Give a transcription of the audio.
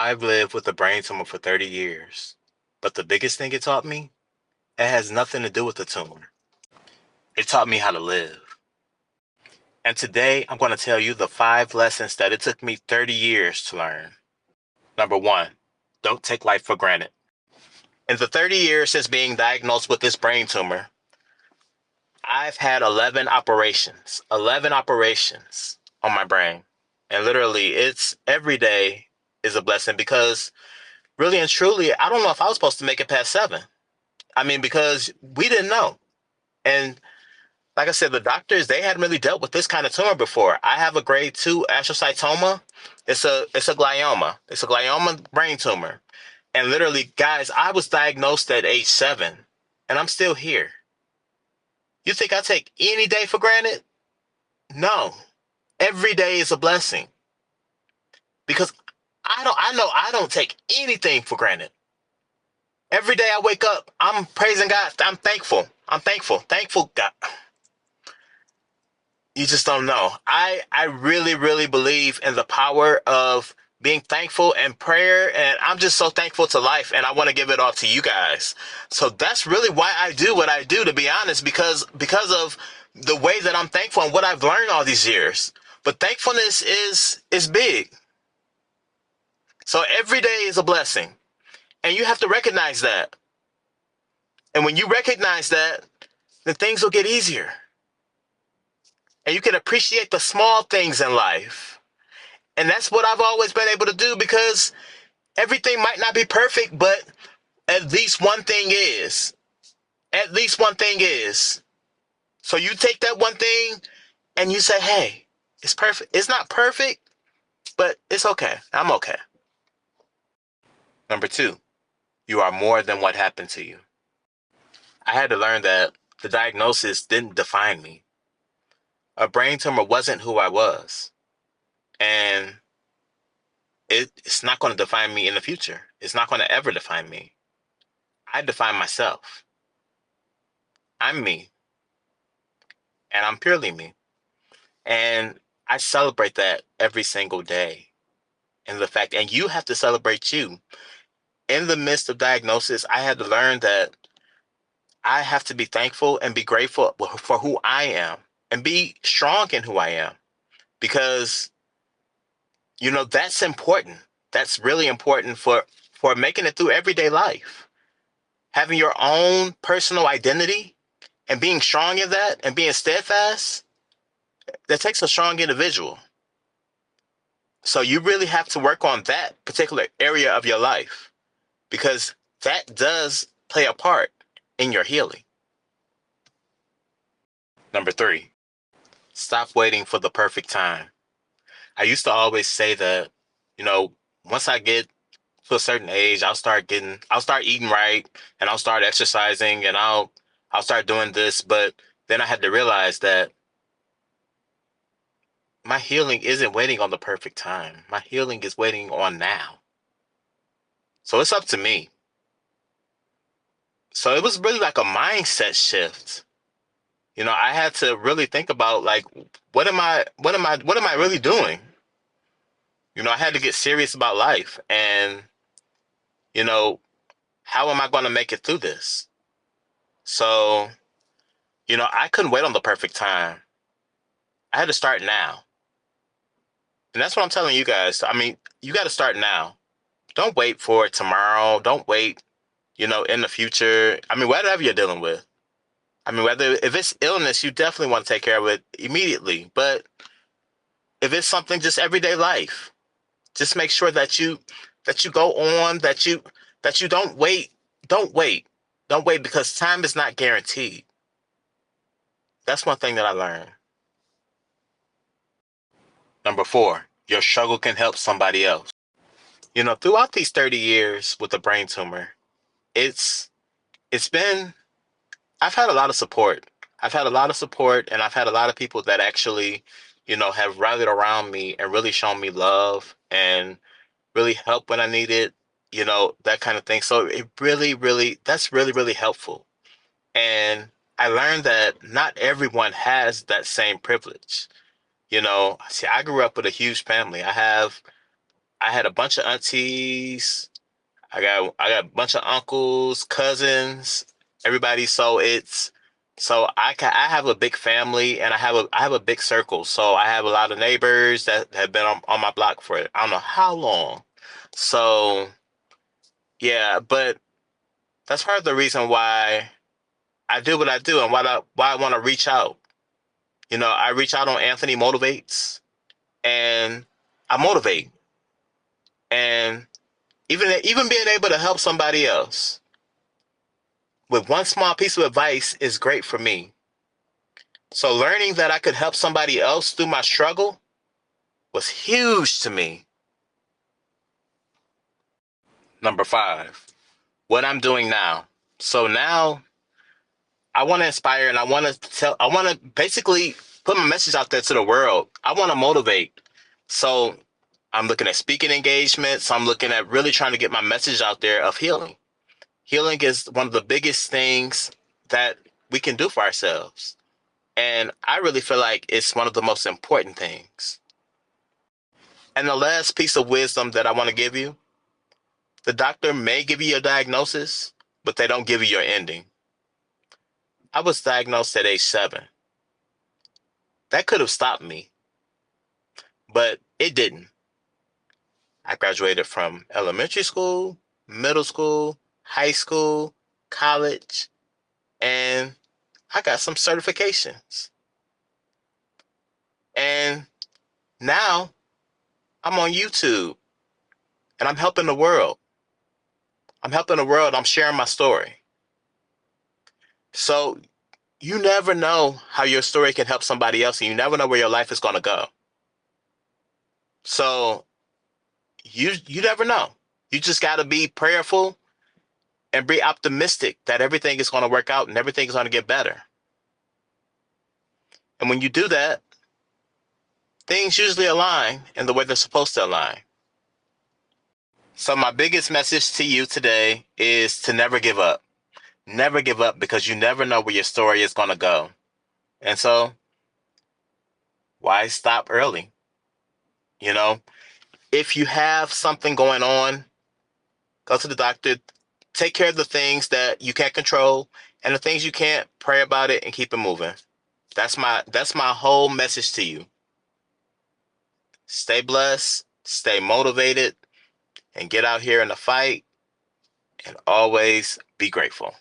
I've lived with a brain tumor for 30 years, but the biggest thing it taught me, it has nothing to do with the tumor. It taught me how to live. And today I'm going to tell you the 5 lessons that it took me 30 years to learn. Number 1, don't take life for granted. In the 30 years since being diagnosed with this brain tumor, I've had 11 operations on my brain. And literally, it's every day is a blessing because really and truly, I don't know if I was supposed to make it past 7. I mean, because we didn't know. And like I said, the doctors, they hadn't really dealt with this kind of tumor before. I have a grade 2 astrocytoma. It's a glioma. It's a glioma brain tumor. And literally, guys, I was diagnosed at age 7, and I'm still here. You think I take any day for granted? No. Every day is a blessing. Because I don't take anything for granted. Every day I wake up, I'm praising God. I'm thankful. I'm thankful. Thankful God. You just don't know. I really, really believe in the power of being thankful and prayer. And I'm just so thankful to life. And I want to give it all to you guys. So that's really why I do what I do, to be honest, because of the way that I'm thankful and what I've learned all these years. But thankfulness is big. So every day is a blessing. And you have to recognize that. And when you recognize that, then things will get easier. And you can appreciate the small things in life. And that's what I've always been able to do because everything might not be perfect, but at least one thing is. At least one thing is. So you take that one thing and you say, hey, it's perfect. It's not perfect, but it's okay. I'm okay. Number 2, you are more than what happened to you. I had to learn that the diagnosis didn't define me. A brain tumor wasn't who I was. And it's not going to define me in the future. It's not going to ever define me. I define myself. I'm me. And I'm purely me. And I celebrate that every single day. And you have to celebrate you. In the midst of diagnosis, I had to learn that I have to be thankful and be grateful for who I am and be strong in who I am. Because that's important. That's really important for making it through everyday life. Having your own personal identity and being strong in that and being steadfast, that takes a strong individual. So you really have to work on that particular area of your life because that does play a part in your healing. Number 3, stop waiting for the perfect time. I used to always say that, once I get to a certain age, I'll start eating right and I'll start exercising and I'll start doing this. But then I had to realize that my healing isn't waiting on the perfect time. My healing is waiting on now. So it's up to me. So it was really like a mindset shift. I had to really think about like, what am I really doing? I had to get serious about life and, you know, how am I going to make it through this? So, I couldn't wait on the perfect time. I had to start now. And that's what I'm telling you guys. I mean, you got to start now. Don't wait for tomorrow. Don't wait, in the future. I mean, whatever you're dealing with. I mean, if it's illness, you definitely want to take care of it immediately. But if it's something just everyday life, just make sure that you go on, that you don't wait. Don't wait. Don't wait because time is not guaranteed. That's one thing that I learned. Number 4, your struggle can help somebody else. Throughout these 30 years with a brain tumor, it's it's been I've had a lot of support. I've had a lot of support and I've had a lot of people that actually, have rallied around me and really shown me love and really helped when I needed, that kind of thing. So it really, really, that's really, really helpful. And I learned that not everyone has that same privilege. See, I grew up with a huge family. I had a bunch of aunties. I got a bunch of uncles, cousins, everybody. I have a big family, and I have a big circle. So I have a lot of neighbors that have been on my block for I don't know how long. So yeah, but that's part of the reason why I do what I do and why I want to reach out. I reach out on Anthony Motivates, and I motivate, and even being able to help somebody else with one small piece of advice is great for me. So learning that I could help somebody else through my struggle was huge to me. Number 5, what I'm doing now. So now I want to inspire, and I want to basically put my message out there to the world. I want to motivate. So I'm looking at speaking engagements. I'm looking at really trying to get my message out there of healing. Healing is one of the biggest things that we can do for ourselves. And I really feel like it's one of the most important things. And the last piece of wisdom that I want to give you, the doctor may give you your diagnosis, but they don't give you your ending. I was diagnosed at age 7. That could have stopped me, but it didn't. I graduated from elementary school, middle school, high school, college, and I got some certifications. And now I'm on YouTube, and I'm helping the world. I'm helping the world. I'm sharing my story. So you never know how your story can help somebody else, and you never know where your life is going to go. So you never know. You just got to be prayerful and be optimistic that everything is going to work out and everything is going to get better. And when you do that, things usually align in the way they're supposed to align. So my biggest message to you today is to never give up. Never give up, because you never know where your story is going to go. And so why stop early? If you have something going on, go to the doctor, take care of the things that you can't control, and the things you can't, pray about it and keep it moving. That's my whole message to you. Stay blessed, stay motivated, and get out here in the fight, and always be grateful.